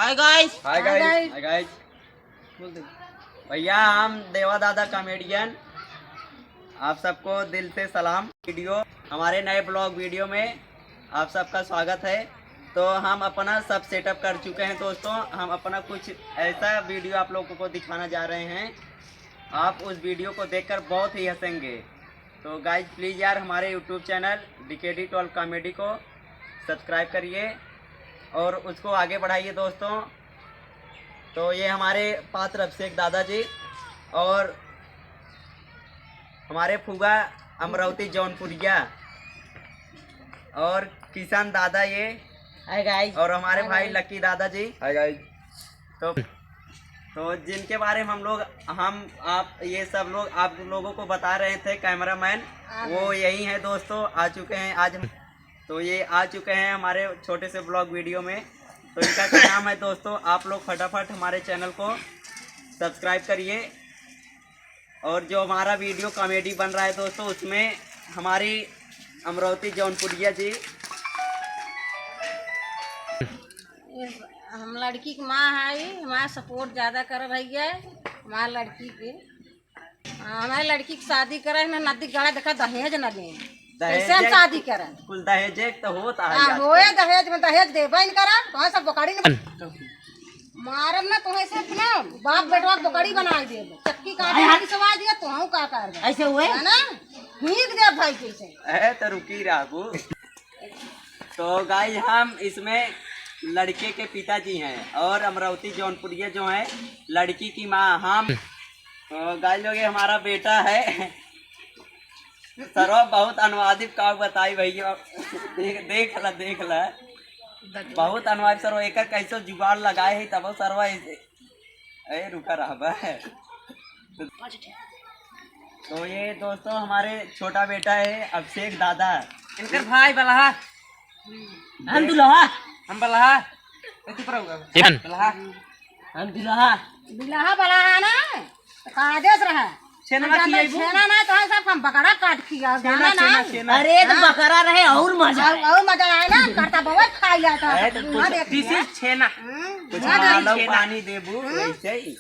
Hi guys. Hi guys. Hi guys. भैया हम देवा दादा कॉमेडियन, आप सबको दिल से सलाम। हमारे नए ब्लॉग वीडियो में आप सबका स्वागत है। तो हम अपना सब सेटअप कर चुके हैं दोस्तों। हम अपना कुछ ऐसा वीडियो आप लोगों को दिखाना जा रहे हैं, आप उस वीडियो को देखकर बहुत ही हंसेंगे। तो गाइज प्लीज़ यार हमारे यूट्यूब चैनल DKD12 कॉमेडी को सब्सक्राइब करिए और उसको आगे बढ़ाइए दोस्तों। तो ये हमारे पात्र अभिषेक दादाजी और हमारे फूगा अमरावती जौनपुरिया और किशन दादा ये, हाय गाइस। और हमारे भाई लक्की दादाजी। Hi guys. तो जिनके बारे में हम आप ये सब लोग आप लोगों को बता रहे थे, कैमरामैन वो यही है दोस्तों, आ चुके हैं आज। तो ये आ चुके हैं हमारे छोटे से ब्लॉग वीडियो में। तो इनका क्या नाम है दोस्तों, आप लोग फटाफट हमारे चैनल को सब्सक्राइब करिए। और जो हमारा वीडियो कॉमेडी बन रहा है दोस्तों, उसमें हमारी अमरावती जौनपुरिया जी, हम लड़की की माँ है, हमारा सपोर्ट ज्यादा कर रही है हमारा लड़की के। हमारी लड़की की शादी करे ना, नदी गड़ा देखा दहेज न दे, कैसे हम शादी करें? कुल दहेज तो होता है। होए दहेज में दहेज देबे नहीं करा तो सब बोकड़ी न मारब ना, तुम्हें सिर्फ ना बाप बेटवा बोकड़ी बना दे, चक्की काट के सवा दिया तो हम का कर ऐसे हुए है ना, भीग दे भाई कैसे है। तो रुकी राबू। तो गाइस हम इसमें लड़के के पिताजी हैं और अमरावती जौनपुरिया जो है लड़की की माँ। हम तो गाइस लोग ये हमारा बेटा है। सरो बहुत अनुवादित का बताई भैया, देख ला बहुत अनुवाद सरो एक कैसे जुगाड़ लगाए है तब सरवा ऐसे रुका रहा है। तो ये दोस्तों हमारे छोटा बेटा है अभिषेक दादा, इनकर भाई बलहा, हम दुल्हा, हम बलहा, हम बिलाहा बला ना कादेश रहा छेना ना तो सब हम बकरा काट किया गाना ना। अरे तो बकरा रहे और मजा आए ना, करता बहुत खा जाता है। दिस इज छेना, कुछ मालूम पानी देबू ऐसे ही।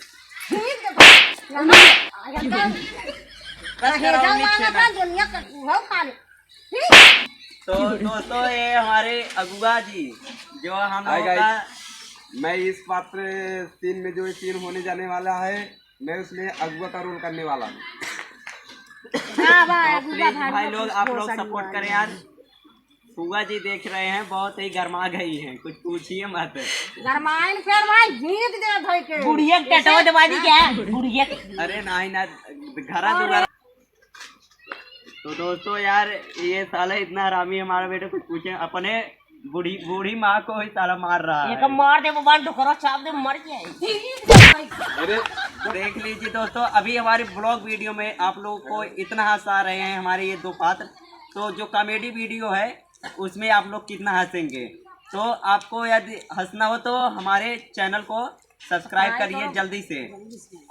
तो दोस्तों ये हमारे अगुआ जी जो हम लोग का, मैं इस पात्र सीन में जो सीन होने जाने वाला है, मैं उसमें अगुआ का रोल करने वाला हूँ। प्लीज भाई लोग आप लोग सपोर्ट करें यार। फूगा जी देख रहे हैं बहुत ही गरमा गई हैं, कुछ पूछिए मत। गरमाइन फिर भाई जीत दे भाई के बुढ़िया टटवा दवाई क्या बुढ़िया। अरे नहीं ना घरा दुआरा। तो दोस्तों यार ये साला इतना हरामी हमारा बेटा, कुछ पूछे अपने बूढ़ी माँ को ही साला मार रहा है। मार दे मोबाइल ठोकरा चाप दे मर जाए। अरे देख लीजिए दोस्तों, अभी हमारे ब्लॉग वीडियो में आप लोगों को इतना हंसा रहे हैं हमारे ये दो पात्र। तो जो कॉमेडी वीडियो है उसमें आप लोग कितना हंसेंगे। तो आपको यदि हंसना हो तो हमारे चैनल को सब्सक्राइब करिए जल्दी से।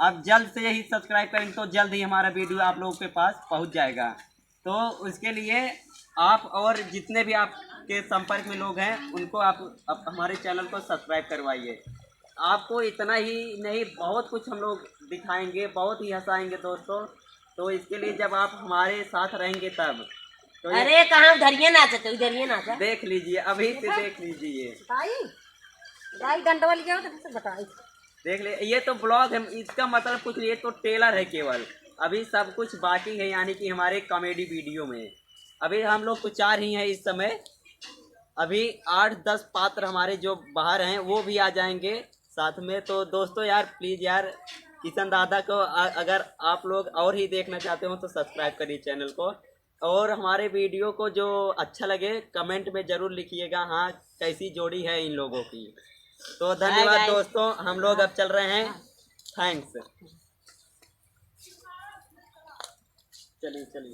आप जल्द से ही सब्सक्राइब करेंगे तो जल्द ही हमारा वीडियो आप लोगों के पास पहुंच जाएगा। तो उसके लिए आप और जितने भी आपके संपर्क में लोग हैं उनको आप हमारे चैनल को सब्सक्राइब करवाइए। आपको इतना ही नहीं, बहुत कुछ हम लोग दिखाएंगे, बहुत ही हंसाएंगे दोस्तों। तो इसके लिए जब आप हमारे साथ रहेंगे तब तो अरे कहाँ उधरिए नाचा, उधरिए नाचा देख लीजिए, अभी से देख लीजिए। देख ले, ये तो ब्लॉग है, इसका मतलब कुछ, ये तो ट्रेलर है केवल, अभी सब कुछ बाकी है। यानी कि हमारे कॉमेडी वीडियो में अभी हम लोग कुछ 4 ही हैं इस समय। अभी 8-10 पात्र हमारे जो बाहर हैं वो भी आ जाएंगे साथ में। तो दोस्तों यार प्लीज़ यार किशन दादा को अगर आप लोग और ही देखना चाहते हो तो सब्सक्राइब करिए चैनल को। और हमारे वीडियो को जो अच्छा लगे कमेंट में ज़रूर लिखिएगा, हाँ कैसी जोड़ी है इन लोगों की। तो धन्यवाद दोस्तों, हम लोग अब चल रहे हैं। थैंक्स। चलिए।